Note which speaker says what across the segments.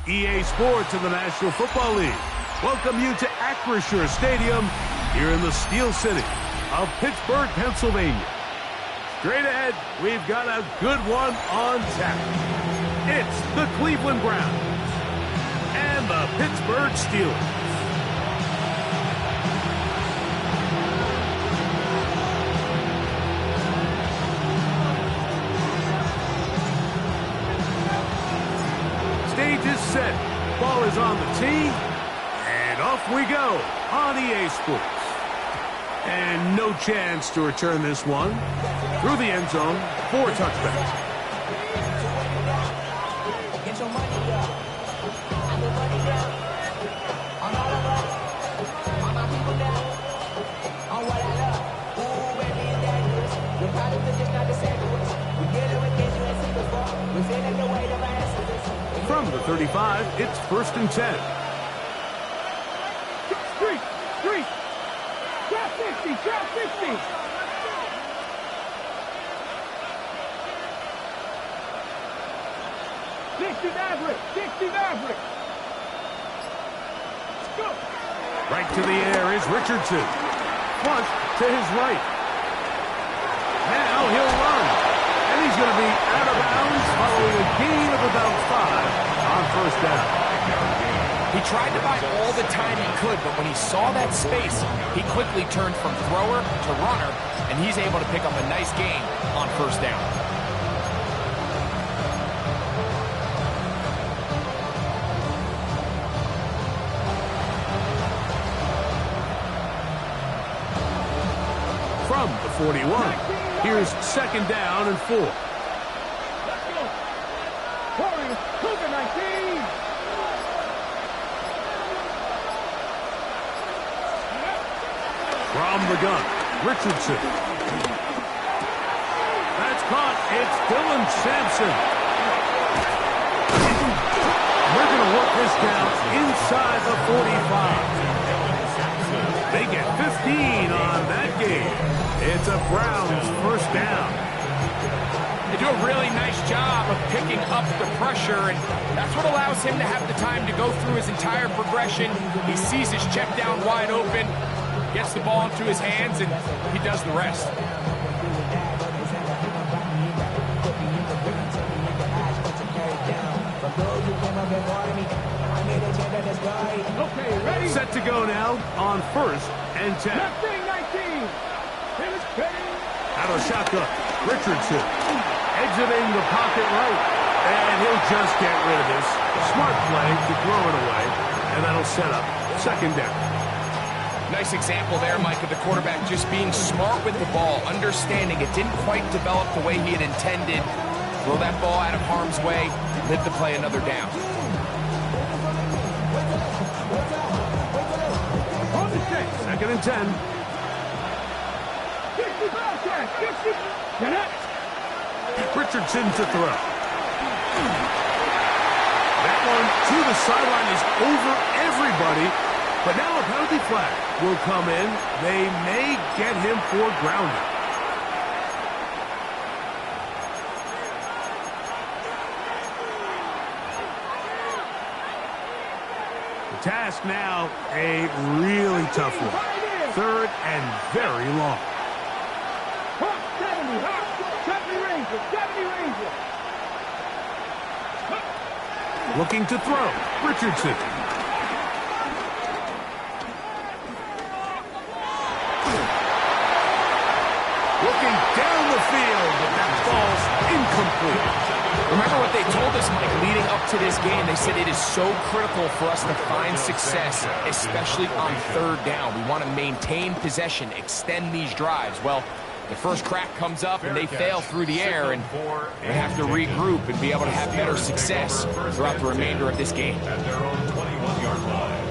Speaker 1: EA Sports in the National Football League welcome you to Acrisure Stadium here in the Steel City of Pittsburgh, Pennsylvania. Straight ahead, we've got a good one on tap. It's the Cleveland Browns and the Pittsburgh Steelers. Stage is set, ball is on the tee, and off we go on EA Sports. And no chance to return this one through the end zone for touchbacks. From the 35, it's 1st and 10.
Speaker 2: Street! Drop 50! Drop 50! Dixie Maverick! Let's go!
Speaker 1: Right to the air is Richardson. Flush to his right. Now he'll run. And he's going to be out of bounds following a gain of about 5 on 1st down.
Speaker 3: He tried to buy all the time he could, but when he saw that space, he quickly turned from thrower to runner, and he's able to pick up a nice gain on 1st down.
Speaker 1: From the 41, here's 2nd down and 4.
Speaker 2: Let's go! Warriors, Cougar 19!
Speaker 1: From the gun, Richardson. That's caught. It's Dylan Sampson. We're going to work this down inside the 45. They get 15 on that game. It's a Browns 1st down.
Speaker 3: They do a really nice job of picking up the pressure, and that's what allows him to have the time to go through his entire progression. He sees his check down wide open, gets the ball into his hands, and he does the rest.
Speaker 2: Okay, ready?
Speaker 1: Set to go now on 1st and 10.
Speaker 2: Left wing 19! Finish ready!
Speaker 1: Out of shotgun, Richardson exiting the pocket right, and he'll just get rid of this. Smart play to throw it away, and that'll set up 2nd down.
Speaker 3: Nice example there, Mike, of the quarterback just being smart with the ball, understanding it didn't quite develop the way he had intended. Throw that ball out of harm's way, live to play another down.
Speaker 2: On the check!
Speaker 1: 2nd and 10.
Speaker 2: 60 Bobcat! 60! Connect!
Speaker 1: Richardson to throw. That one to the sideline is over everybody. But now a penalty flag will come in. They may get him for grounding. The task now, a really tough one. 3rd and very long.
Speaker 2: 70 Ranger! 70 Ranger!
Speaker 1: Looking to throw. Richardson. Looking down the field, but that ball's incomplete.
Speaker 3: Remember what they told us, Mike, leading up to this game. They said it is so critical for us to find success, especially on third down. We want to maintain possession, extend these drives. Well, the first crack comes up and they fail through the air, and they have to regroup and be able to have better success throughout the remainder of this game.
Speaker 4: At their own 21-yard line.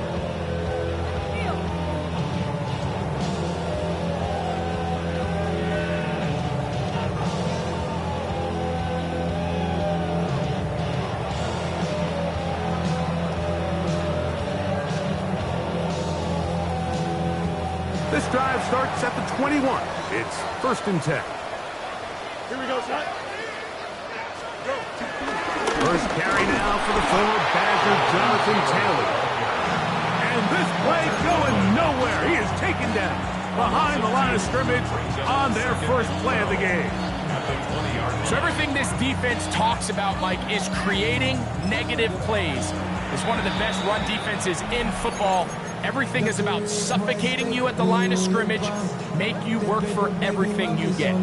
Speaker 1: This drive starts at the 21. It's 1st and 10.
Speaker 2: Here we go, son. Go.
Speaker 1: First carry now for the former Badger, Jonathan Taylor. And this play going nowhere. He is taken down behind the line of scrimmage on their first play of the game.
Speaker 3: So everything this defense talks about, Mike, is creating negative plays. It's one of the best run defenses in football. Everything is about suffocating you at the line of scrimmage, make you work for everything you get.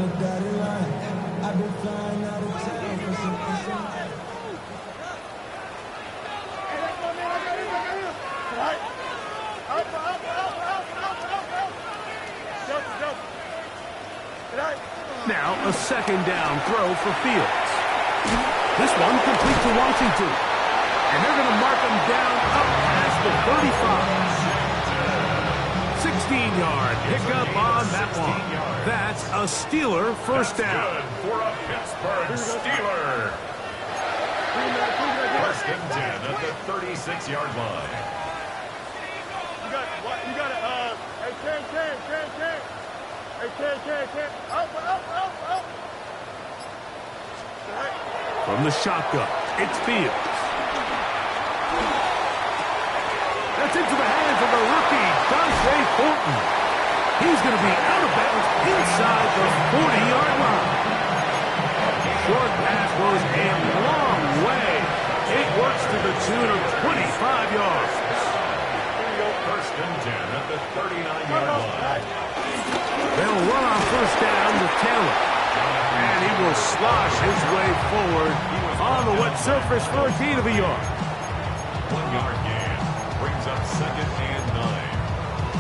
Speaker 1: Now a 2nd down throw for Fields. This one complete to Washington. And they're going to mark him down up past the 35. 16-yard pickup on that one. That's a Steeler first down.
Speaker 4: Good for a Pittsburgh Steeler. 1st and 10 at the 36-yard line.
Speaker 2: You got it. Hey, 10. Hey, 10. Out.
Speaker 1: From the shotgun, it's Fields. That's into the hands of the rookie, Dante Thornton. He's going to be out of bounds inside the 40-yard line. Short pass goes a long way. It works to the tune of 25 yards.
Speaker 4: 1st and 10 at the 39-yard line.
Speaker 1: They'll run on 1st down with Taylor. And he will slosh his way forward on the wet surface for a gain of a yard.
Speaker 4: 1-yard gain brings up 2nd and 9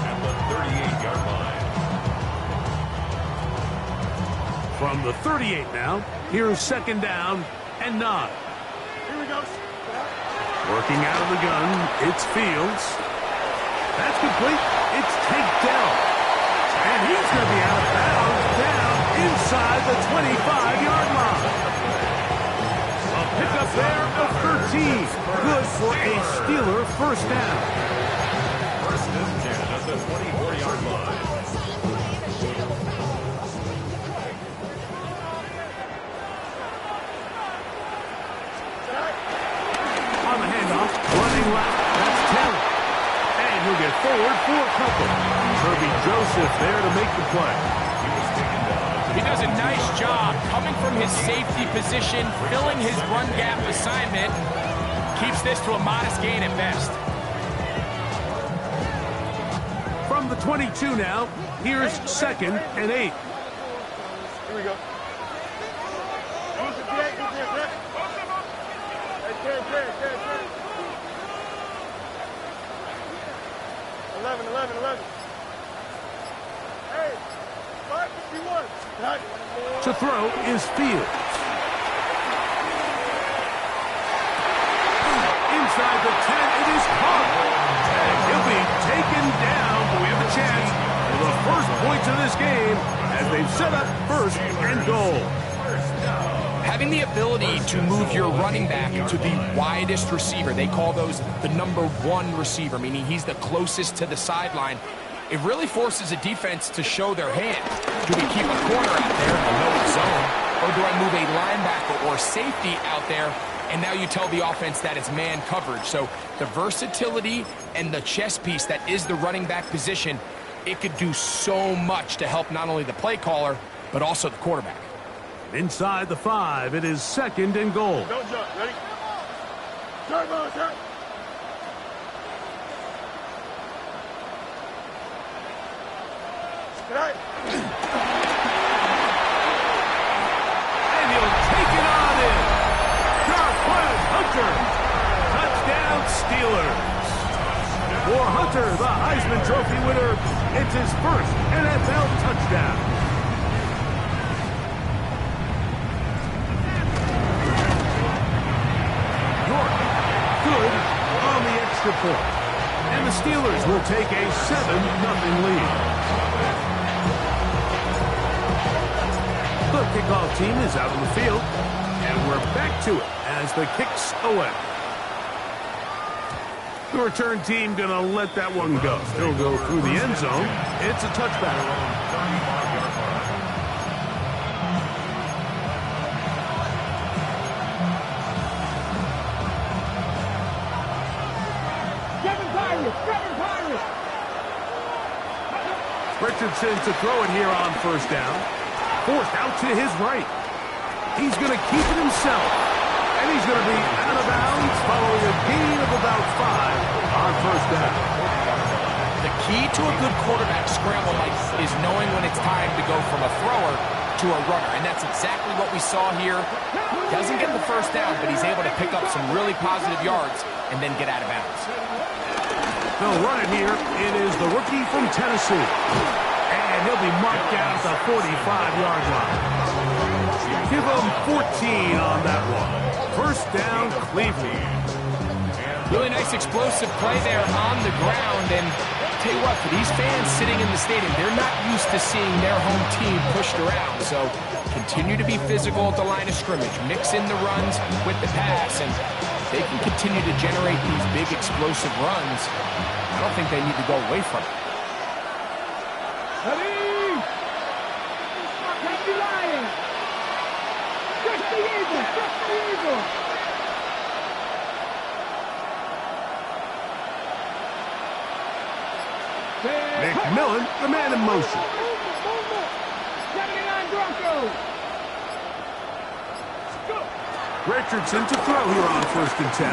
Speaker 4: at the 38-yard line.
Speaker 1: From the 38 now, here's 2nd down and 9.
Speaker 2: Here we go.
Speaker 1: Working out of the gun, it's Fields. That's complete. It's Tank Dell. And he's going to be out of bounds down inside the 25-yard line. A pickup there of 13. Good for a Steeler first down.
Speaker 4: 1st and 10 at the 24-yard line.
Speaker 1: On the handoff, running left, that's Taylor. And he'll get forward for a couple. Kirby Joseph there to make the play.
Speaker 3: He does a nice job coming from his safety position, filling his run gap assignment. Keeps this to a modest gain at best.
Speaker 1: From the 22 now, here's 2nd and 8.
Speaker 2: Here we go. Use the deck. Hey, 10. 11. Hey, 551.
Speaker 1: To throw is Fields. Inside the 10, it is caught. And he'll be taken down, but we have a chance for the first points of this game as they've set up 1st and goal.
Speaker 3: Having the ability to move your running back to the widest receiver, they call those the number 1 receiver, meaning he's the closest to the sideline. It really forces a defense to show their hand. Do we keep a corner out there in the no zone, or do I move a linebacker or safety out there? And now you tell the offense that it's man coverage. So the versatility and the chess piece that is the running back position, it could do so much to help not only the play caller, but also the quarterback.
Speaker 1: Inside the 5, it is 2nd and goal.
Speaker 2: Don't jump. Ready? Turn. Right.
Speaker 1: And he'll take it on in. Steelers. For Hunter, the Heisman Trophy winner, it's his first NFL touchdown. York, good on the extra point. And the Steelers will take a 7-0 lead. The kickoff team is out on the field, and we're back to it as the kick's away. The return team going to let that one go. Still go through the end zone. It's a touchback. Richardson to throw it here on first down. Forced out to his right. He's going to keep it himself. And he's going to be out of bounds following a gain of about 5 on first down.
Speaker 3: The key to a good quarterback scramble, Mike, is knowing when it's time to go from a thrower to a runner. And that's exactly what we saw here. Doesn't get the first down, but he's able to pick up some really positive yards and then get out of bounds.
Speaker 1: They'll run it here. It is the rookie from Tennessee. And he'll be marked down at the 45-yard line. Give him 14 on that one. First down, Cleveland.
Speaker 3: Really nice explosive play there on the ground. And tell you what, for these fans sitting in the stadium, they're not used to seeing their home team pushed around. So continue to be physical at the line of scrimmage. Mix in the runs with the pass. And they can continue to generate these big explosive runs. I don't think they need to go away from it.
Speaker 1: McMillan, the man in motion. Richardson to throw here on first and 10.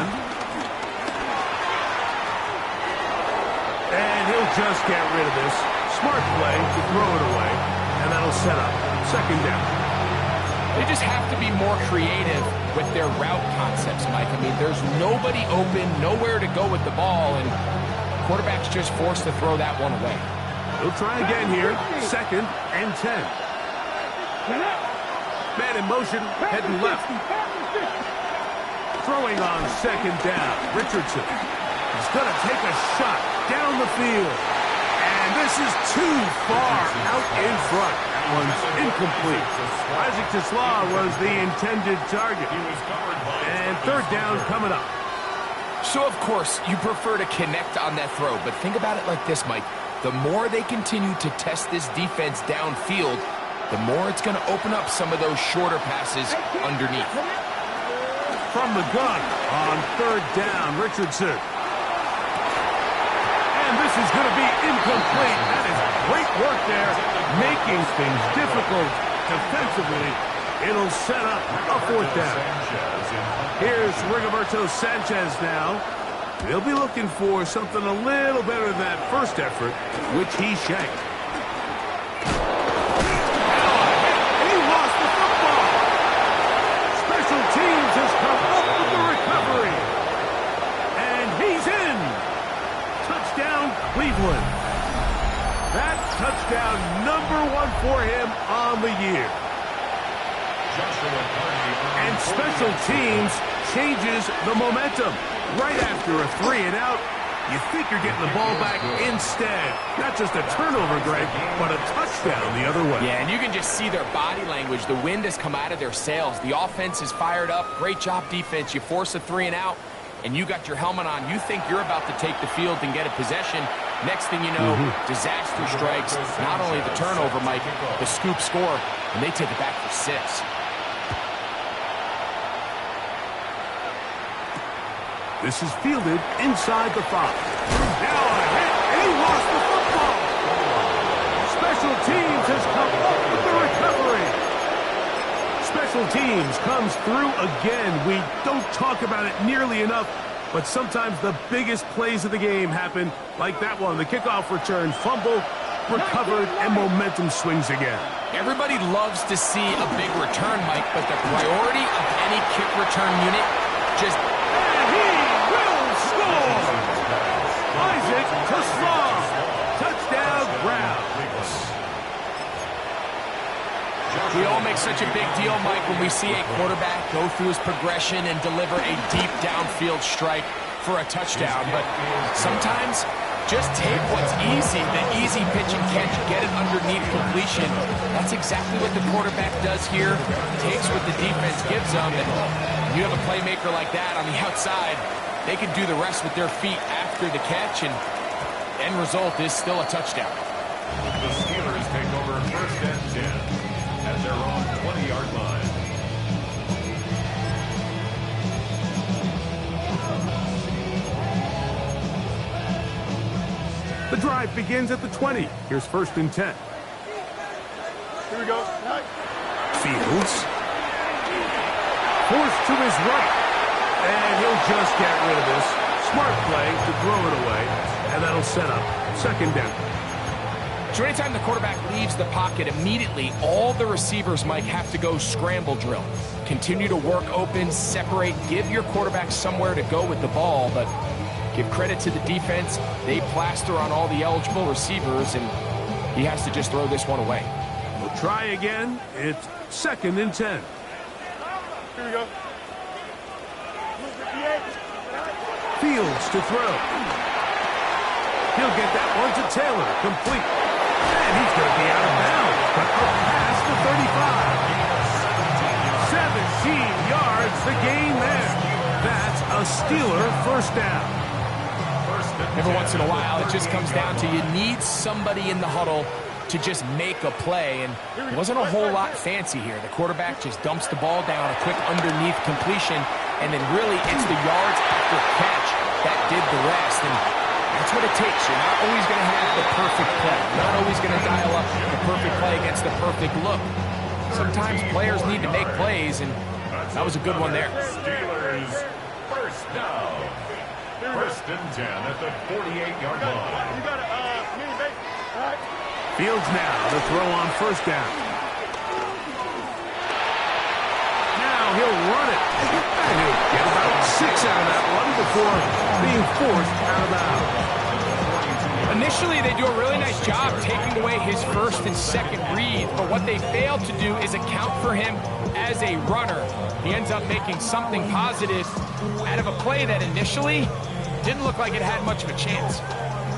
Speaker 1: And he'll just get rid of this. Smart play to throw it away. And that'll set up second down.
Speaker 3: They just have to be more creative with their route concepts, Mike. I mean, there's nobody open, nowhere to go with the ball, and quarterback's just forced to throw that one away.
Speaker 1: He'll try again here. Second and 10. Man in motion, heading left. Throwing on second down. Richardson. He's going to take a shot down the field. And this is too far out in front. That one's incomplete. Isaac Tesla was the intended target. And third down coming up.
Speaker 3: So, of course, you prefer to connect on that throw, but think about it like this, Mike. The more they continue to test this defense downfield, the more it's going to open up some of those shorter passes underneath.
Speaker 1: From the gun on third down, Richardson. And this is going to be incomplete. That is great work there, making things difficult defensively. It'll set up a fourth down. Here's Rigoberto Sanchez now. They'll be looking for something a little better than that first effort, which he shanked. And he lost the football. Special teams has come up with the recovery. And he's in. Touchdown, Cleveland. That's touchdown #1 for him on the year. And special teams changes the momentum. Right after a 3-and-out, you think you're getting the ball back instead. Not just a turnover, Greg, but a touchdown the other way.
Speaker 3: Yeah, and you can just see their body language. The wind has come out of their sails. The offense is fired up. Great job, defense. You force a 3-and-out, and you got your helmet on. You think you're about to take the field and get a possession. Next thing you know, disaster strikes. Not only the turnover, Mike, the scoop score, and they take it back for 6.
Speaker 1: This is fielded inside the 5. Now a hit, and he lost the football. Special teams has come up with the recovery. Special teams comes through again. We don't talk about it nearly enough, but sometimes the biggest plays of the game happen like that one. The kickoff return, fumble, recovered, and momentum swings again.
Speaker 3: Everybody loves to see a big return, Mike, but the priority of any kick return unit just...
Speaker 1: And he will score! it to Sloan. Touchdown, Browns.
Speaker 3: We all make such a big deal, Mike, when we see a quarterback go through his progression and deliver a deep downfield strike for a touchdown. But sometimes just take what's easy, the easy pitch and catch, get it underneath completion. That's exactly what the quarterback does here. Takes what the defense gives them, and you have a playmaker like that on the outside. They can do the rest with their feet after the catch, and end result is still a touchdown.
Speaker 4: The Steelers take over 1st and 10 at their own 20-yard line.
Speaker 1: The drive begins at the 20. Here's 1st and 10.
Speaker 2: Here we go.
Speaker 1: Fields. Forced to his right. And he'll just get rid of this. Smart play to throw it away. And that'll set up 2nd down.
Speaker 3: So anytime the quarterback leaves the pocket, immediately all the receivers, Mike, have to go scramble drill. Continue to work open, separate, give your quarterback somewhere to go with the ball, but give credit to the defense. They plaster on all the eligible receivers, and he has to just throw this one away.
Speaker 1: We'll try again. It's 2nd and 10.
Speaker 2: Here we go.
Speaker 1: Fields to throw. He'll get that one to Taylor. Complete. And he's going to be out of bounds, but up past the 35. 17 yards, the gain there. That's a Steeler 1st down.
Speaker 3: Every once in a while, it just comes down to you need somebody in the huddle to just make a play, and it wasn't a whole lot fancy here. The quarterback just dumps the ball down, a quick underneath completion, and then really it's the yards after catch that did the rest, and that's what it takes. You're not always going to have the perfect play. You're not always going to dial up the perfect play against the perfect look. Sometimes players need to make plays, and that was a good one there.
Speaker 4: Steelers 1st down. 1st and 10 at the 48-yard line.
Speaker 2: You got it, all right.
Speaker 1: Fields now to throw on 1st down. Now he'll run it. And he'll get about 6 out of that one before being forced out of bounds.
Speaker 3: Initially, they do a really nice job taking away his 1st and 2nd read, but what they fail to do is account for him as a runner. He ends up making something positive out of a play that initially didn't look like it had much of a chance.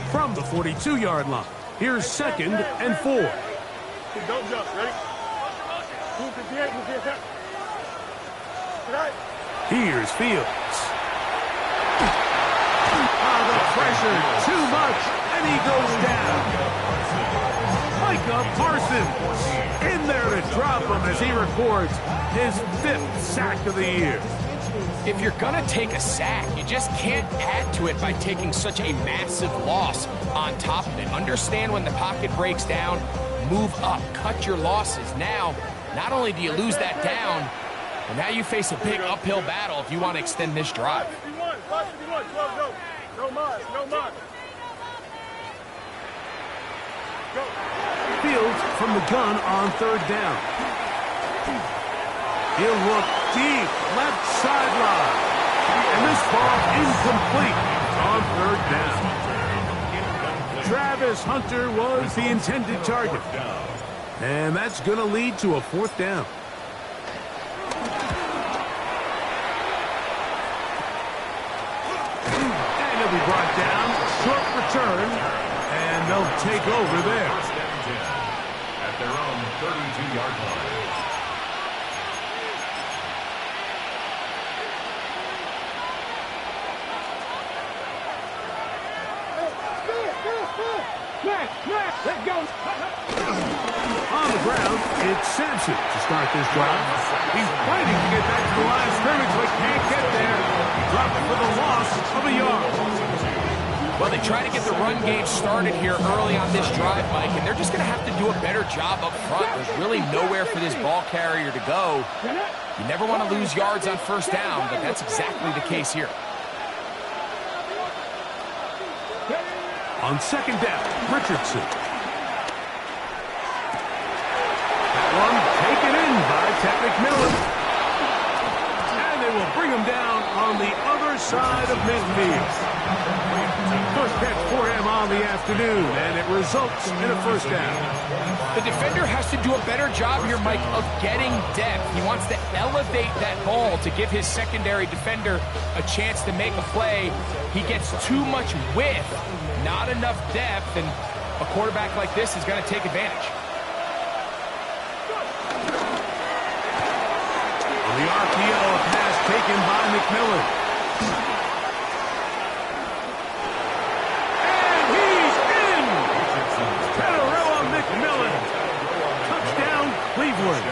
Speaker 1: From the 42-yard line, here's 2nd and 4.
Speaker 2: Don't jump. Ready? Move 58, move 58.
Speaker 1: Here's Fields. The pressure, too much, and he goes down. Micah Parsons in there to drop him as he records his 5th sack of the year.
Speaker 3: If you're going to take a sack, you just can't add to it by taking such a massive loss on top of it. Understand when the pocket breaks down, move up, cut your losses. Now, not only do you lose that down, but now you face a big uphill battle if you want to extend this drive.
Speaker 2: 551, 12, go. No mod, no mod. Go.
Speaker 1: Fields from the gun on 3rd down. He'll look deep, left sideline. And this ball incomplete on 3rd down. Travis Hunter was the intended target. And that's going to lead to a 4th down. And he'll be brought down. Short return. And they'll take over there.
Speaker 4: 1st and 10 at their own 32-yard line.
Speaker 2: Let go.
Speaker 1: On the ground, it's Sampson to start this drive. He's fighting to get back to the line of scrimmage, but can't get there. He dropped for the loss of a yard.
Speaker 3: Well, they try to get the run game started here early on this drive, Mike, and they're just going to have to do a better job up front. There's really nowhere for this ball carrier to go. You never want to lose yards on 1st down, but that's exactly the case here.
Speaker 1: On 2nd down, Richardson. That one taken in by Ted McMillan. And they will bring him down on the other far side of midfield. First catch for him on the afternoon, and it results in a first down.
Speaker 3: The defender has to do a better job here, Mike, of getting depth. He wants to elevate that ball to give his secondary defender a chance to make a play. He gets too much width, not enough depth, and a quarterback like this is going to take advantage.
Speaker 1: On the RPO, a pass taken by McMillan. Cleveland.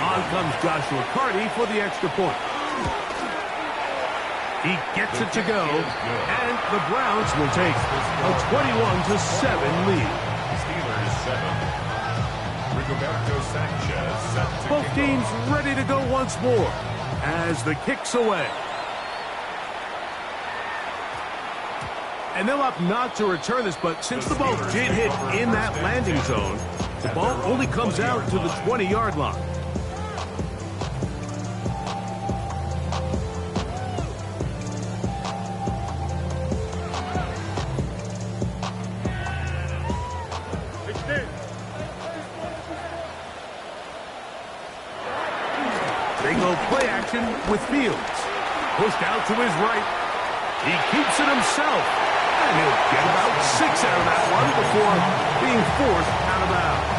Speaker 1: On comes Joshua Carty for the extra point. He gets it to go, and the Browns will take a 21-7 lead.
Speaker 4: Steelers 7. Rigoberto Sanchez set to
Speaker 1: Both teams ready to go once more as the kick's away. And they'll opt not to return this, but since the ball did hit in that landing zone, the ball only comes out to the 20-yard line. They go play action with Fields. Pushed out to his right. He keeps it himself. And he'll get about 6 out of that one before being forced out of bounds.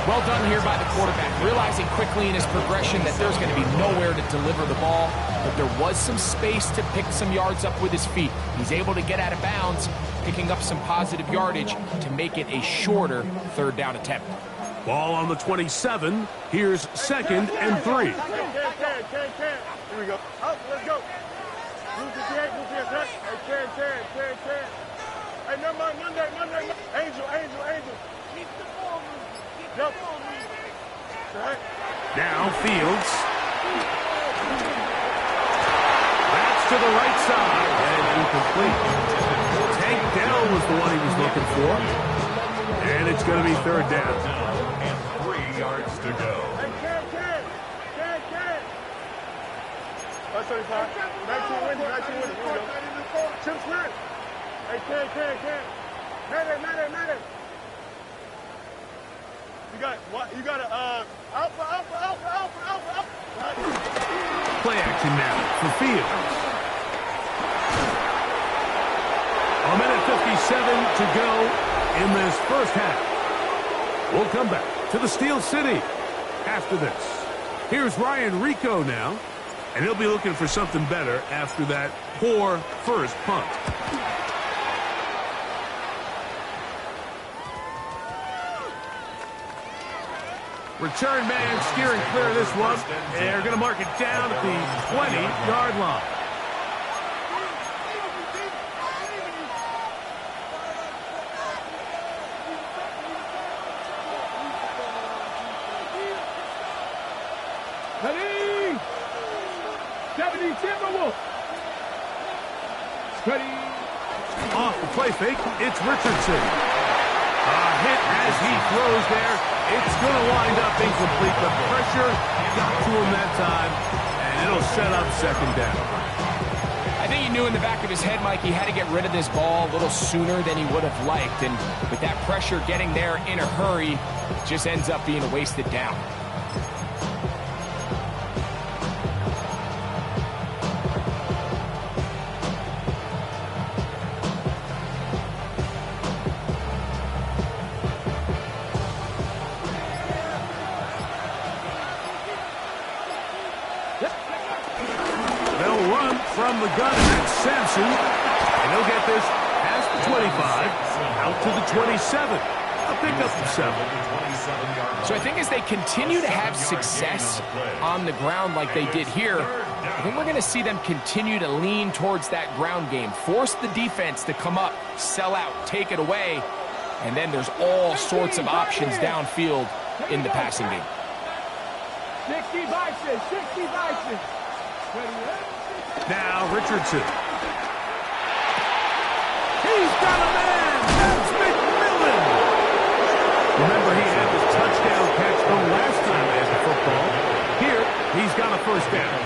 Speaker 3: Well done here by the quarterback, realizing quickly in his progression that there's going to be nowhere to deliver the ball, but there was some space to pick some yards up with his feet. He's able to get out of bounds, picking up some positive yardage to make it a shorter third down attempt.
Speaker 1: Ball on the 27. Here's 2nd and 3.
Speaker 2: Here we go. Up, let's go. Move to the eight, move to the attack. Hey, Ken. Hey, Monday. Angel. Keep the ball moving. Right.
Speaker 1: Now Fields. That's to the right side. And incomplete. Tank Dell was the one he was looking for. And it's going to be third down.
Speaker 4: and 3 yards to go.
Speaker 2: Hey, Ken. 35. 19 winning. Here we go. Chip Smith. Hey, Ken. Matter. You got a alpha.
Speaker 1: Play action now for Fields. A minute 57 to go in this first half. We'll come back to the Steel City after this. Here's Ryan Rico now, and he'll be looking for something better after that poor first punt. Return man steering clear of this one. They're going to mark it down at the 20-yard line.
Speaker 2: Ready? 70 Timberwolves. Ready?
Speaker 1: Off the play fake, it's Richardson. A hit as he throws there. It's going to wind up incomplete. The pressure got to him that time, and it'll set up second down.
Speaker 3: I think he knew in the back of his head, Mike, he had to get rid of this ball a little sooner than he would have liked. And with that pressure getting there in a hurry, it just ends up being a wasted down.
Speaker 1: From the gun, and that's Sampson. And he'll get this past the 25, out to the 27. A pickup of 7.
Speaker 3: So I think as they continue to have success on the ground like they did here, I think we're going to see them continue to lean towards that ground game. Force the defense to come up, sell out, take it away, and then there's all sorts of options downfield in the passing game.
Speaker 2: 60 Bison.
Speaker 1: Now Richardson. He's got a man. That's McMillan. Remember, he had the touchdown catch the last time they had the football. Here, he's got a first down.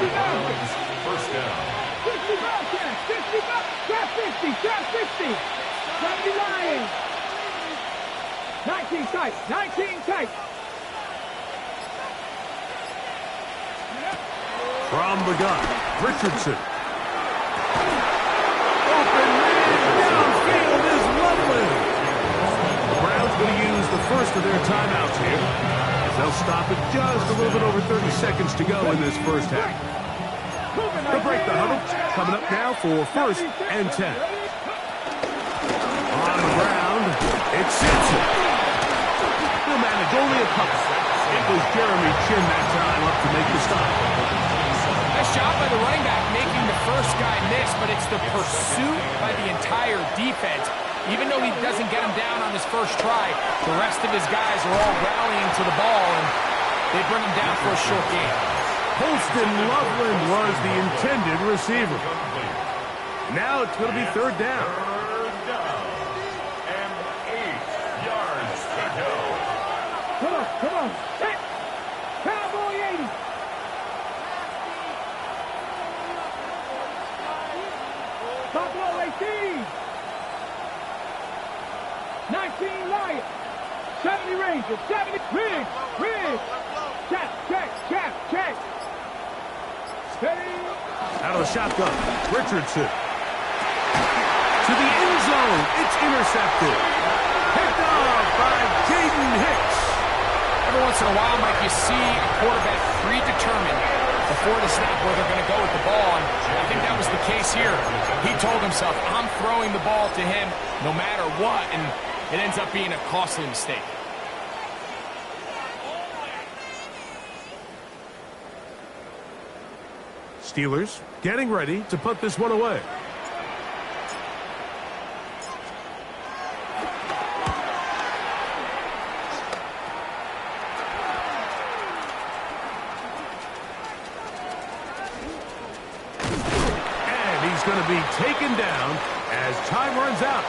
Speaker 4: yards. First down.
Speaker 5: 50 Bobcats, 50 Trap 50, trap 50. 70 Lions. 19 tight, 19 tight.
Speaker 1: From the gun, Richardson. Open man downfield is Loveland. The Browns going to use the first of their timeouts here, as they'll stop it just a little bit over 30 seconds to go in this first half. They'll break the huddle. Coming up now for first and 10. On the ground, it's Simpson. He'll manage only a couple. It was Jeremy Chin that time up to make the stop.
Speaker 3: Nice job by the running back making the first guy miss, but it's the pursuit by the entire defense. Even though he doesn't get him down on his first try, the rest of his guys are all rallying to the ball, and they bring him down for a short gain.
Speaker 1: Holston Loveland was the intended receiver. Now it's going to be third down.
Speaker 4: Third down. And 8 yards to go.
Speaker 5: Come on. Set. Cowboy 80. Buffalo 18. 19 Lions. 70 Rangers. 70 Riggs. Check. Steady.
Speaker 1: Out of the shotgun, Richardson. To the end zone. It's intercepted. Picked off by Jaden Hicks.
Speaker 3: Every once in a while, Mike, you see a quarterback predetermined before the snap where they're going to go with the ball, and I think that was the case here. He told himself, I'm throwing the ball to him no matter what, and it ends up being a costly mistake.
Speaker 1: Steelers getting ready to put this one away. And he's going to be taken down as time runs out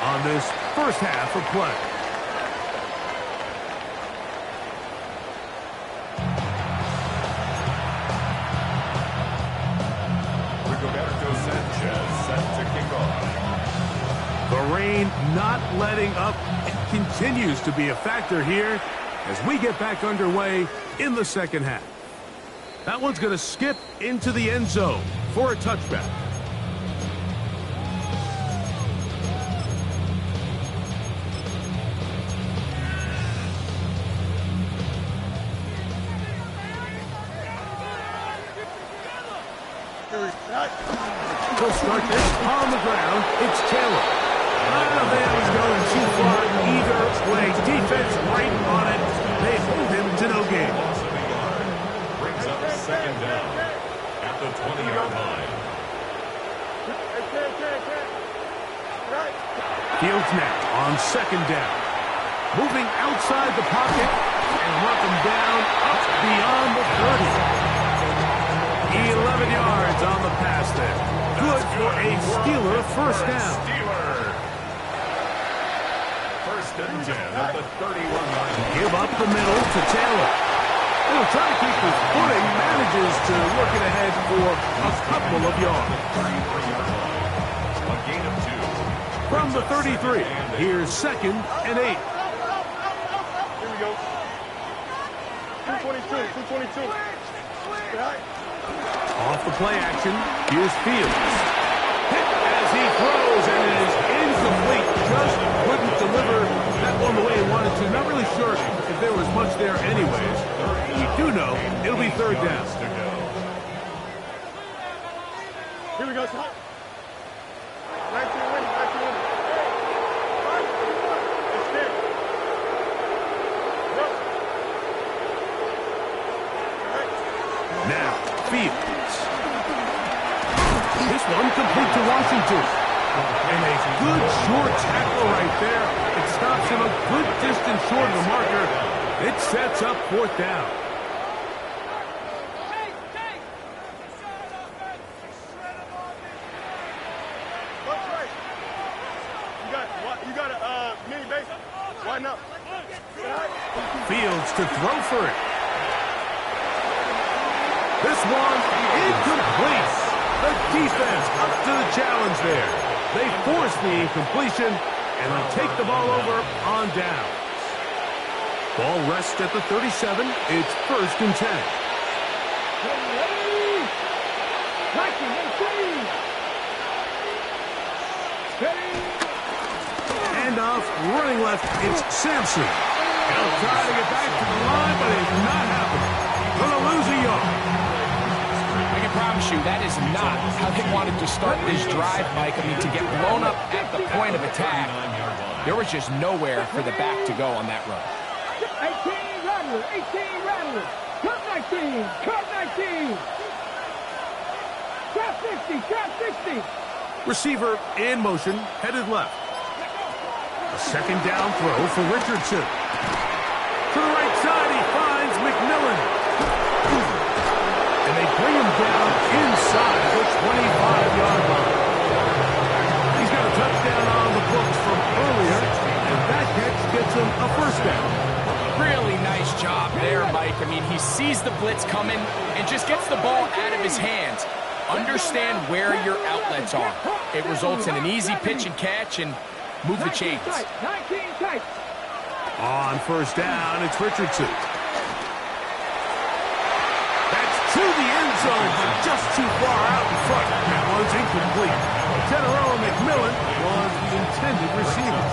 Speaker 1: on this first half of play. The rain not letting up. It continues to be a factor here as we get back underway in the second half. That one's going to skip into the end zone for a touchback. He'll start this on the ground. It's Taylor. None of them is going too far either way. Defense right on it. They hold him to no gain.
Speaker 4: Brings up second down at the 20-yard line.
Speaker 1: Fields now on second down. Moving outside the pocket and knock him down up beyond the 30. 11 yards on the pass there. Good for a Steeler first down.
Speaker 4: First and 10 at the 31-yard line.
Speaker 1: Give up the middle to Taylor. He'll try to keep his footing. Manages to work it ahead for a couple of yards.
Speaker 4: 33-yard line. A gain of 2.
Speaker 1: From the 33, here's second and 8.
Speaker 2: Here we go. 222.
Speaker 1: Off the play action, here's Fields. Hit as he throws, and it is incomplete. Just couldn't deliver that one the way he wanted to. Not really sure if there was much there anyways. We do know it'll be third down.
Speaker 2: Here we go. 19 wins. It's there.
Speaker 1: Now, Fields. This one complete to Washington. And a good short tackle right there. It stops him a good distance short of the marker. It sets up fourth down.
Speaker 2: What's right? You got a mini base? Why not?
Speaker 1: Fields to throw for it. This one Incomplete. The defense up to the challenge there. They force the incompletion, and they'll take the ball over on down. Ball rests at the 37. It's 1st and 10. Handoff, running left, it's Sampson. He'll try to get back to the line, but it's not happening. Gonna lose a yard.
Speaker 3: I can promise you that is not how they wanted to start this drive, Mike. I mean, to get blown up at the point of attack, there was just nowhere for the back to go on that run.
Speaker 5: 18 Rattler, 18 Rattler. Cut 19, cut 19. Trap 50, trap 50.
Speaker 1: Receiver in motion, headed left. A 2nd down throw for Richardson. To the right side, he finds McMillan. And they bring him down inside the 25-yard line. He's got a touchdown on the books from earlier, and that catch gets him a 1st down.
Speaker 3: Really nice job there, Mike. I mean, he sees the blitz coming and just gets the ball out of his hands. Understand where your outlets are. It results in an easy pitch and catch and move the chains.
Speaker 5: 19 tight.
Speaker 1: On 1st down, it's Richardson. That's to the end zone, but just too far out in front. That one's incomplete. Teteroa McMillan was the intended receiver.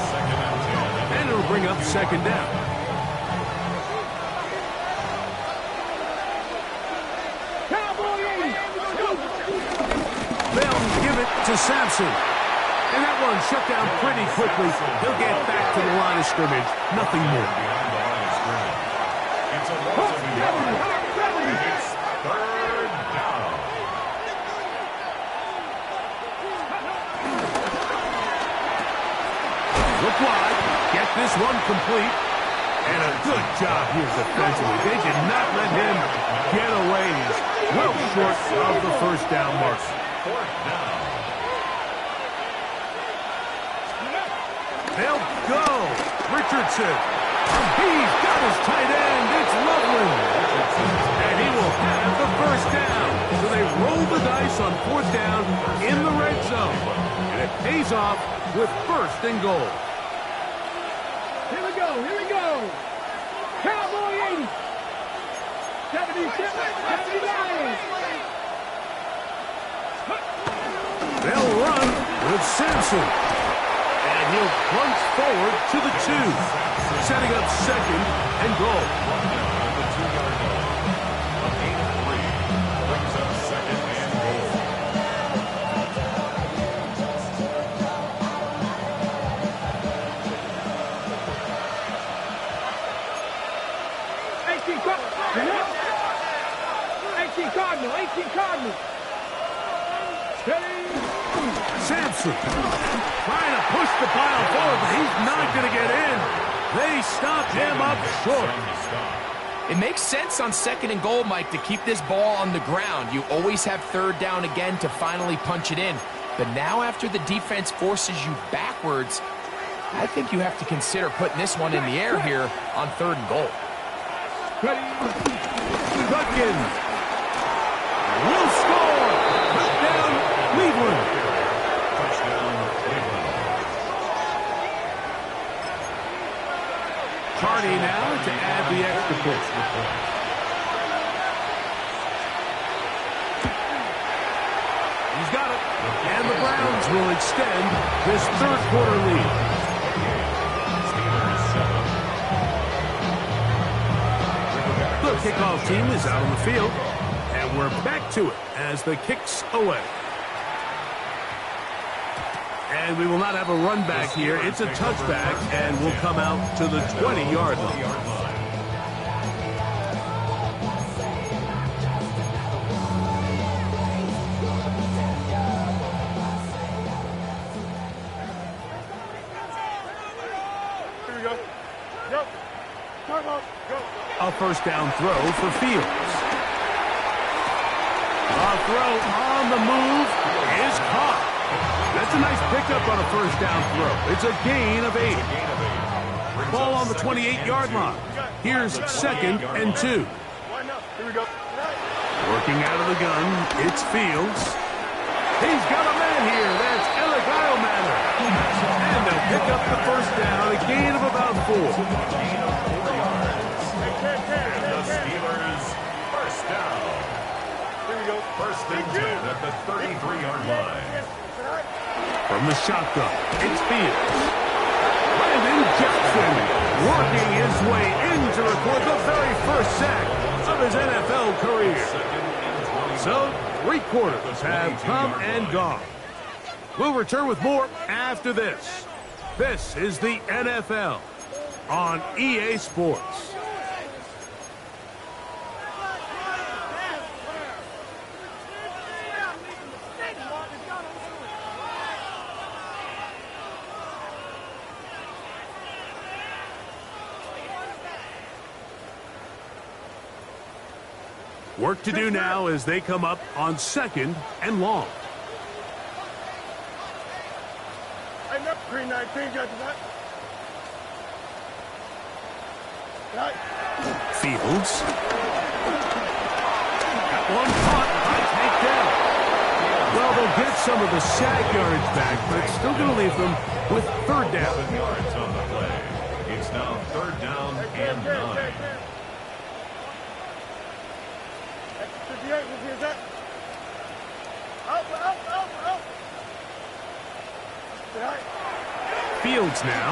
Speaker 1: And it'll bring up 2nd down. They'll give it to Sampson. And that one shut down pretty quickly. He'll get back to the line of scrimmage. Nothing more.
Speaker 4: It's a loss of yards. It's 3rd down.
Speaker 1: Look wide. Get this one complete. And a good job here defensively. They did not let him get away. He's well short of the 1st down mark.
Speaker 4: 4th down.
Speaker 1: They'll go. Richardson. He's got his tight end. It's Loveland. And he will have the 1st down. So they roll the dice on 4th down in the red zone. And it pays off with 1st and goal.
Speaker 5: Here we go, here we go. Cowboy 80. 77, 79.
Speaker 1: They'll run with Sampson. And he'll plunge forward to the 2. Setting up 2nd and goal.
Speaker 4: The 2-yard line. A gain of 3. Brings up 2nd and goal.
Speaker 5: Cardinal, 18 Cardinal.
Speaker 1: Sampson trying to push the pile forward, but he's not going to get in. They stop him up short.
Speaker 3: It makes sense on 2nd and goal, Mike, to keep this ball on the ground. You always have 3rd down again to finally punch it in. But now after the defense forces you backwards, I think you have to consider putting this one in the air here on 3rd and goal.
Speaker 1: Duggan will score. Touchdown, Cleveland. Carney now to add the extra point. He's got it. And the Browns will extend this 3rd quarter lead. The kickoff team is out on the field. And we're back to it as the kick's away. And we will not have a run back here. It's a touchback, and we'll come out to the 20-yard line.
Speaker 2: Here we go. Yep. Time out. Go.
Speaker 1: A 1st down throw for Fields. A throw on the move is caught. That's a nice pickup on a 1st down throw. It's a gain of 8. Ball on the 28-yard line. Here's 2nd and 2.
Speaker 2: Line up. Here we go.
Speaker 1: Work Working out of the gun, it's Fields. He's got a man here. That's Alec Eilmatter. And they'll pick up the first down, a gain of about 4.
Speaker 4: Gain of 4 yards. And the Steelers first down.
Speaker 2: Here we go.
Speaker 4: First and 10 at the 33-yard line.
Speaker 1: From the shotgun, it's Fields. Brandon Jackson working his way in to record the very first sack of his NFL career. So, 3 quarters have come and gone. We'll return with more after this. This is the NFL on EA Sports. Work to do now as they come up on 2nd and long.
Speaker 2: Hey, no, 319, got that. Right.
Speaker 1: Fields. That one caught. High takedown. Well, they'll get some of the sack yards back, but it's still going to leave them with 3rd down.
Speaker 4: 7 yards on the play. It's now 3rd down and 9.
Speaker 2: 58, what's that? Out. Right.
Speaker 1: Fields now.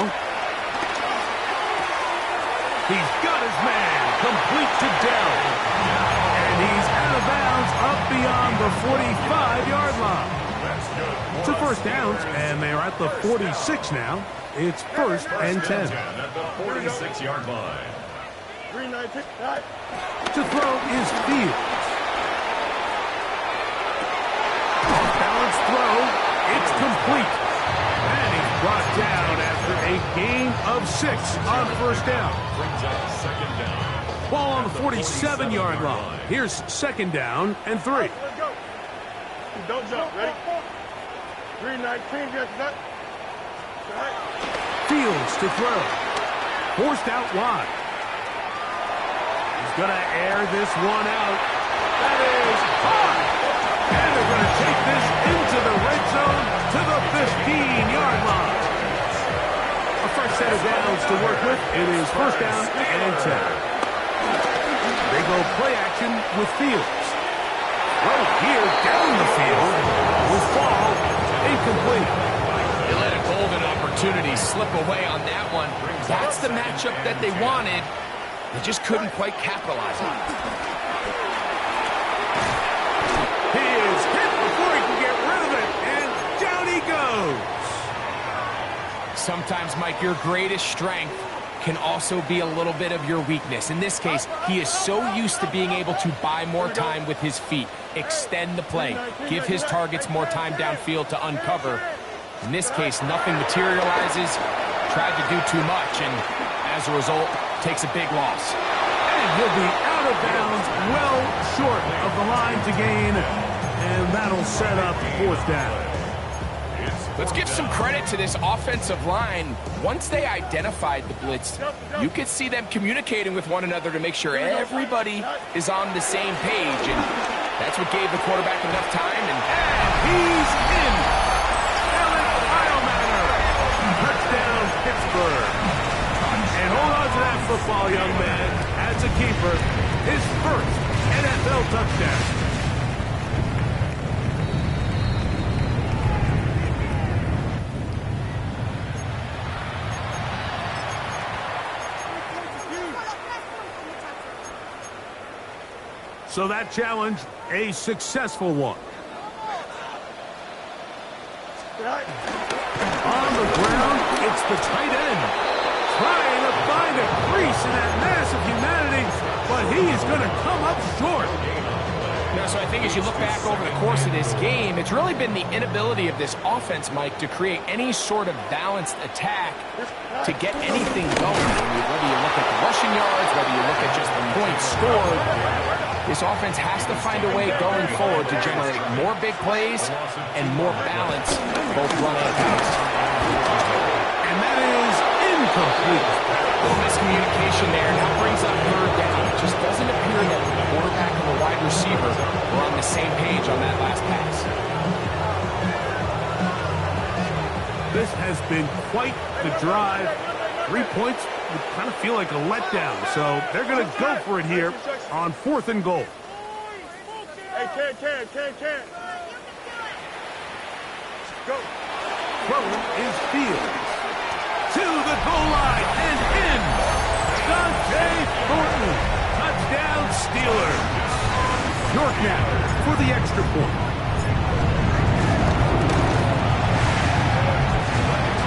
Speaker 1: He's got his man complete to Dell. And he's out of bounds up beyond the 45-yard line. Two first downs, and they're at the 46 now. It's 1st and 10.
Speaker 4: At the 46-yard line.
Speaker 2: 319, right.
Speaker 1: To throw is Fields. Off-balance throw. It's complete. And he's brought down after a gain of 6 on 1st down.
Speaker 4: Brings up 2nd down.
Speaker 1: Ball on the 47-yard line. Here's 2nd down and 3.
Speaker 2: Let's go. Don't jump, ready? 319, got that. Right.
Speaker 1: Fields to throw. Forced out wide. He's going to air this one out. That is high. And they're going to take this into the red zone to the 15-yard line. A fresh set of downs to work with. It is 1st down and 10. They go play action with Fields. Throw here down the field will fall incomplete.
Speaker 3: They let a golden opportunity slip away on that one. That's the matchup that they wanted. They just couldn't quite capitalize on it.
Speaker 1: He is hit before he can get rid of it, and down he goes.
Speaker 3: Sometimes, Mike, your greatest strength can also be a little bit of your weakness. In this case, he is so used to being able to buy more time with his feet, extend the play, give his targets more time downfield to uncover. In this case, nothing materializes, tried to do too much, and as a result, takes a big loss.
Speaker 1: And he'll be out of bounds, well short of the line to gain, and that'll set up 4th down.
Speaker 3: Let's give some credit to this offensive line. Once they identified the blitz, you could see them communicating with one another to make sure everybody is on the same page, and that's what gave the quarterback enough time. And
Speaker 1: he's in. Alec Eilmatter. Touchdown, Pittsburgh. And hold on to that football, young man. As a keeper, his 1st NFL touchdown. So that challenge, a successful one. On the ground, it's the tight end. Trying to find a crease in that mass of humanity, but he is going to come up short.
Speaker 3: No, so I think as you look back over the course of this game, it's really been the inability of this offense, Mike, to create any sort of balanced attack to get anything going. Whether you look at the rushing yards, whether you look at just the points scored, this offense has to find a way going forward to generate more big plays and more balance, both run and pass.
Speaker 1: And that is incomplete.
Speaker 3: A little miscommunication there. Now brings up 3rd down. It just doesn't appear that the quarterback and the wide receiver were on the same page on that last pass.
Speaker 1: This has been quite the drive. 3 points would kind of feel like a letdown, so they're going to go for it here on 4th and goal.
Speaker 2: Hey, can. Go.
Speaker 1: Throw is Fields. To the goal line and in. Dante Thornton. Touchdown Steelers. York now for the extra point.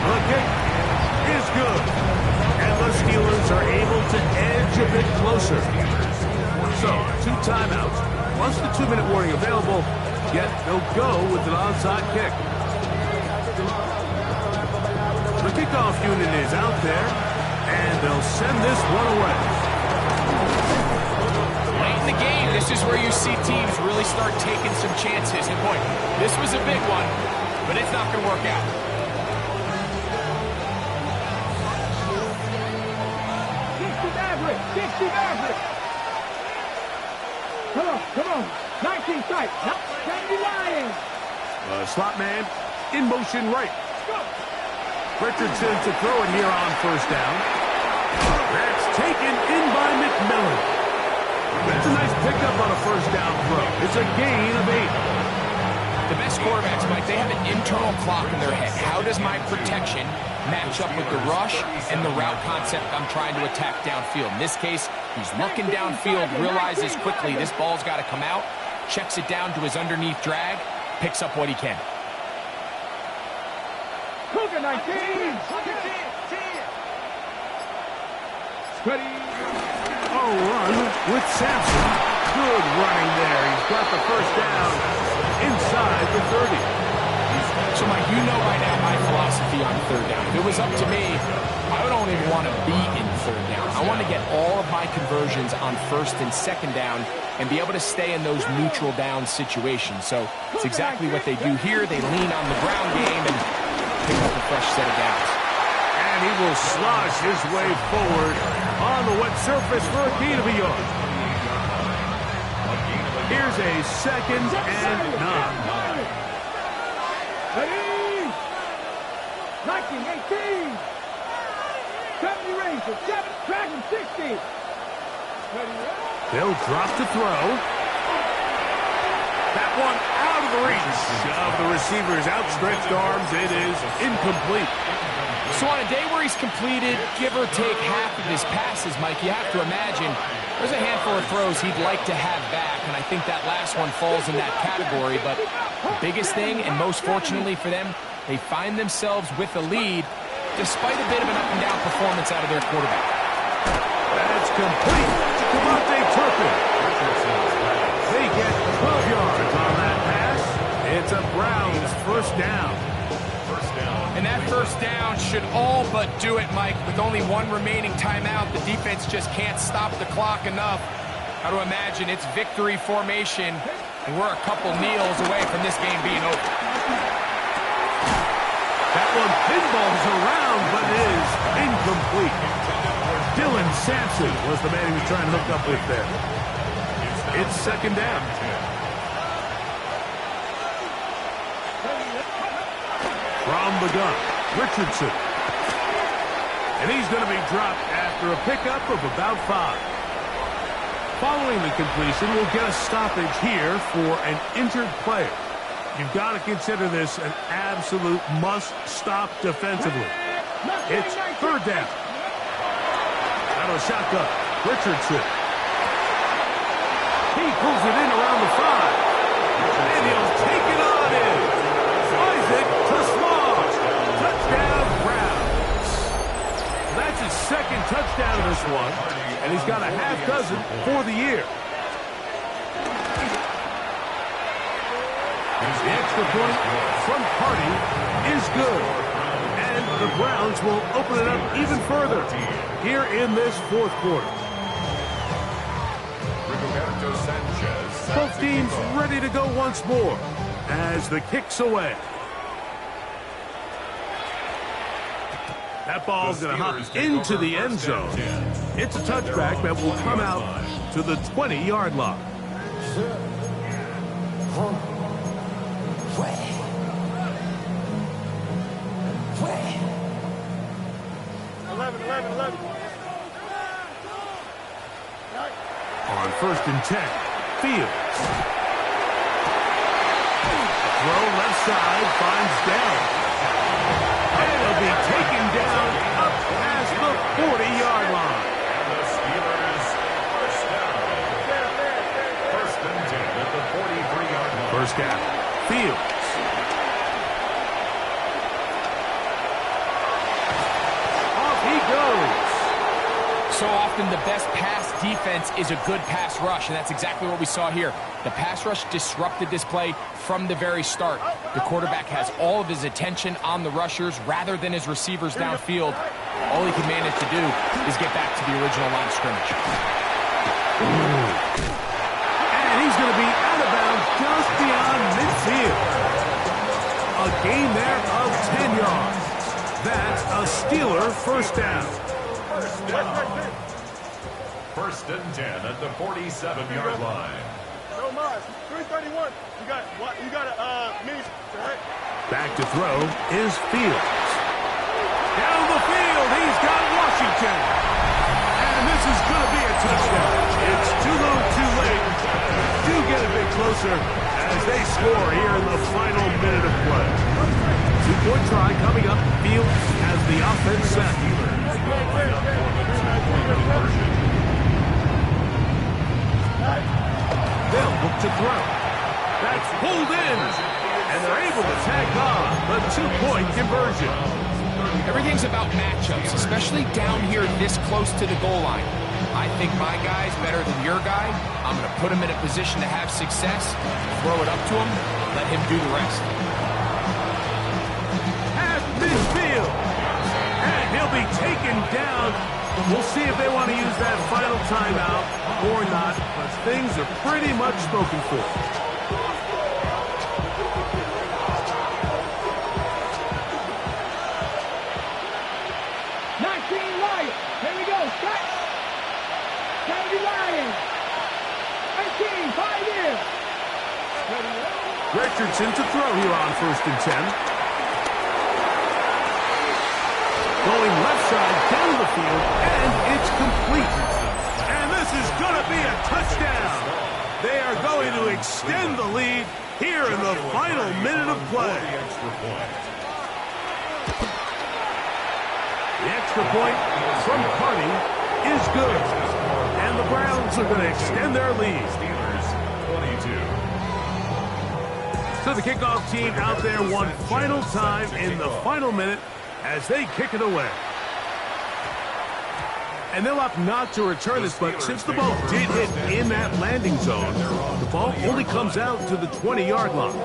Speaker 1: The kick is good. And the Steelers are able to edge a bit closer. So, 2 timeouts, plus the 2-minute warning available, yet they'll go with an onside kick. The kickoff unit is out there, and they'll send this one away.
Speaker 3: Late in the game, this is where you see teams really start taking some chances. And boy, this was a big one, but it's not going to work out.
Speaker 5: 60 Maverick. Come on. 19 tight. 70 Lions.
Speaker 1: Slot man in motion right. Richardson to throw it here on 1st down. That's taken in by McMillan. That's a nice pickup on a 1st down throw. It's a gain of 8.
Speaker 3: The best quarterbacks, Mike, they have an internal clock in their head. How does my protection match up with the rush and the route concept I'm trying to attack downfield? In this case, he's looking downfield, realizes quickly this ball's got to come out, checks it down to his underneath drag, picks up what he can.
Speaker 5: Cougar 19. Ready.
Speaker 1: Run with Sampson. Good running there. He's got the 1st down inside the 30.
Speaker 3: So, Mike, you know by now my philosophy on 3rd down. If it was up to me, I don't even want to be in 3rd down. I want to get all of my conversions on 1st and 2nd down and be able to stay in those neutral down situations. So it's exactly what they do here. They lean on the ground game and pick up a fresh set of downs.
Speaker 1: And he will slosh his way forward on the wet surface for a gain of a yard. Here's a 2nd and 9.
Speaker 5: Ready. 19-18. 70 Rangers. 7 Dragon 60.
Speaker 1: They'll drop to throw. That one out of the reach of the receiver's outstretched arms. It is incomplete.
Speaker 3: So on a day where he's completed, give or take half of his passes, Mike, you have to imagine there's a handful of throws he'd like to have back, and I think that last one falls in that category. But the biggest thing, and most fortunately for them, they find themselves with a lead despite a bit of an up-and-down performance out of their quarterback.
Speaker 1: That's complete to Devontae Turpin. They get 12 yards on that pass. It's a Browns 1st down.
Speaker 3: And that 1st down should all but do it, Mike. With only 1 remaining timeout, the defense just can't stop the clock enough. Got to imagine it's victory formation, and we're a couple kneels away from this game being over.
Speaker 1: That one pinballs around, but is incomplete. Dylan Sampson was the man he was trying to hook up with there. It's 2nd down. From the gun, Richardson. And he's going to be dropped after a pickup of about 5. Following the completion, we'll get a stoppage here for an injured player. You've got to consider this an absolute must-stop defensively. It's 3rd down. Out of shotgun, Richardson. He pulls it in around the 5. And he'll take it on in. Isaac Tosmar. Touchdown, Browns. That's his 2nd touchdown of this one. And he's got a half dozen for the year. The extra point from Hardy is good. And the Browns will open it up even further here in this 4th quarter. Both teams ready to go once more as the kick's away. That ball's going to hop into the end zone. It's a touchback that will come out to the 20-yard line. first and 10. Fields. Throw left side, finds down. And it'll be taken down up past the 40-yard line.
Speaker 4: And the Steelers first down. First and 10 at the 43-yard line.
Speaker 1: First down. Fields. Off he goes.
Speaker 3: So often the best pass defense is a good pass rush, and that's exactly what we saw here. The pass rush disrupted this play from the very start. The quarterback has all of his attention on the rushers rather than his receivers downfield. All he can manage to do is get back to the original line of scrimmage.
Speaker 1: And he's going to be out of bounds just beyond midfield. A gain there of 10 yards. That's a Steeler first down.
Speaker 4: First and 10 at the 47-yard line.
Speaker 2: No mind. 331. You got a mini.
Speaker 1: Back to throw is Fields. Down the field, he's got Washington. And this is going to be a touchdown. It's too little, too late. Do get a bit closer as they score here in the final minute of play. Two-point try coming up. Fields has the offense set. They'll look to throw. That's pulled in. And they're able to tack on the two-point conversion.
Speaker 3: Everything's about matchups, especially down here this close to the goal line. I think my guy's better than your guy. I'm going to put him in a position to have success, throw it up to him, let him do the rest.
Speaker 1: At midfield. And he'll be taken down. We'll see if they want to use that final timeout or not, but things are pretty much spoken for.
Speaker 5: Here we go. Set. 70 Lions. 18. 5 years.
Speaker 1: Richardson to throw here on first and 10. Going left side down the field, and it's complete. And this is going to be a touchdown. They are going to extend the lead here in the final minute of play. The extra point from Carney is good. And the Browns are going to extend their lead.
Speaker 4: Steelers 22.
Speaker 1: So the kickoff team out there one final time in the final minute as they kick it away. And they'll opt not to return this, but since the ball did hit in that landing zone, the ball only comes out to the 20-yard line.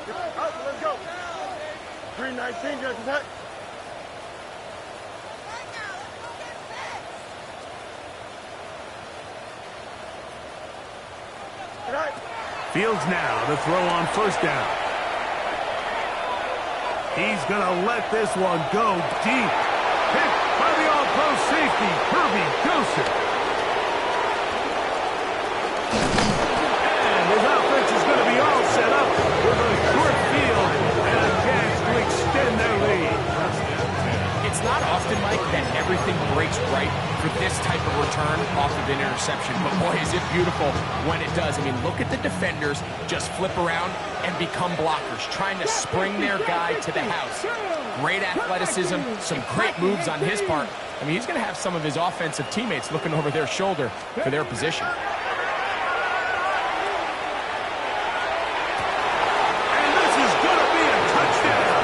Speaker 2: Let's go. 319, just attack.
Speaker 1: Fields now to throw on first down. He's going to let this one go deep. Picked by the all-pro safety, Kirby Joseph. And his offense is going to be all set up with a short field and a chance to extend their lead.
Speaker 3: It's not often, Mike, that everything breaks right for this type of return off of an interception. But boy, is it beautiful when it does. I mean, look at the defenders just flip around and become blockers, trying to spring their guy to the house. Great athleticism, some great moves on his part. I mean, he's going to have some of his offensive teammates looking over their shoulder for their position.
Speaker 1: And this is going to be a touchdown.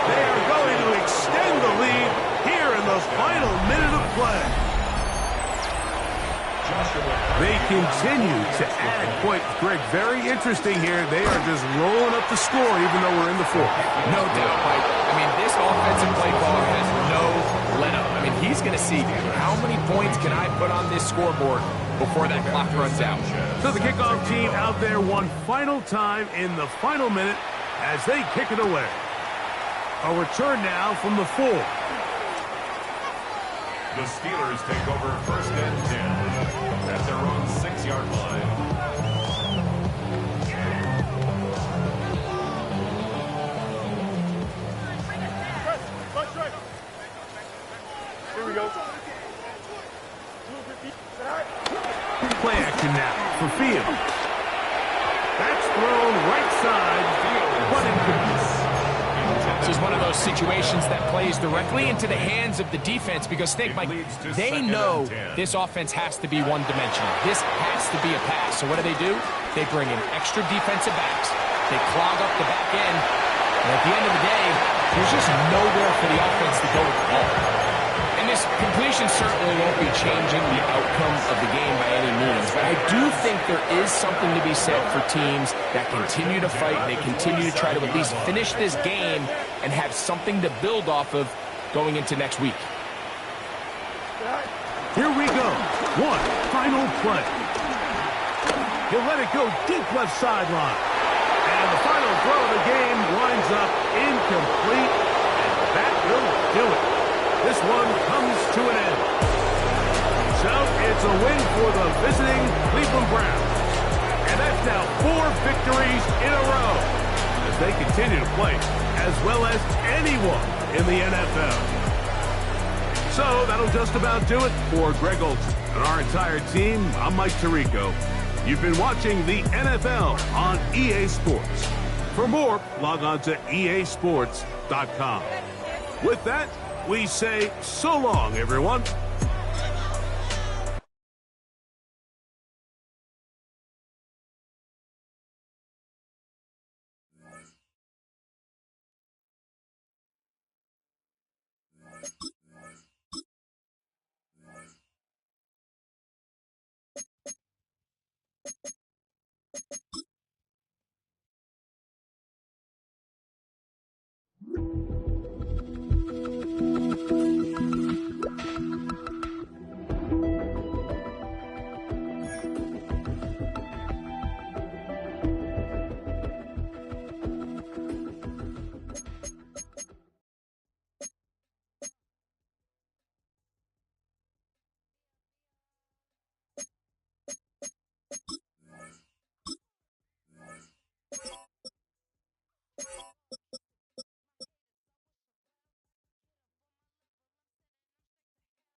Speaker 1: They are going to extend the lead here in the final minute of play. They continue to add points. Greg, very interesting here. They are just rolling up the score even though we're in the fourth.
Speaker 3: No doubt, Mike. I mean, this offensive play caller has no let-up. I mean, he's going to see how many points can I put on this scoreboard before that clock runs out.
Speaker 1: So the kickoff team out there one final time in the final minute as they kick it away. A return now from the 4.
Speaker 4: The Steelers take over first and 10 at their own 6-yard line.
Speaker 2: Here we go.
Speaker 1: Play action now for Field. That's thrown right side, but incomplete.
Speaker 3: This is one of those situations that plays directly into the hands of the defense because think, Mike, they know this offense has to be one-dimensional. This has to be a pass. So what do? They bring in extra defensive backs. They clog up the back end. And at the end of the day, there's just nowhere for the offense to go with the ball. And this completion certainly won't be changing the outcome of the game by any means. But I do think there is something to be said for teams that continue to fight. They continue to try to at least finish this game and have something to build off of going into next week.
Speaker 1: Here we go. One final play. He'll let it go deep left sideline. And the final throw of the game winds up incomplete. And that will do it. This one comes to an end. So it's a win for the visiting Cleveland Browns. And that's now 4 victories in a row as they continue to play as well as anyone in the NFL. So that'll just about do it for Greg Olsen and our entire team. I'm Mike Tirico. You've been watching the NFL on EA Sports. For more, log on to easports.com. With that, we say so long, everyone.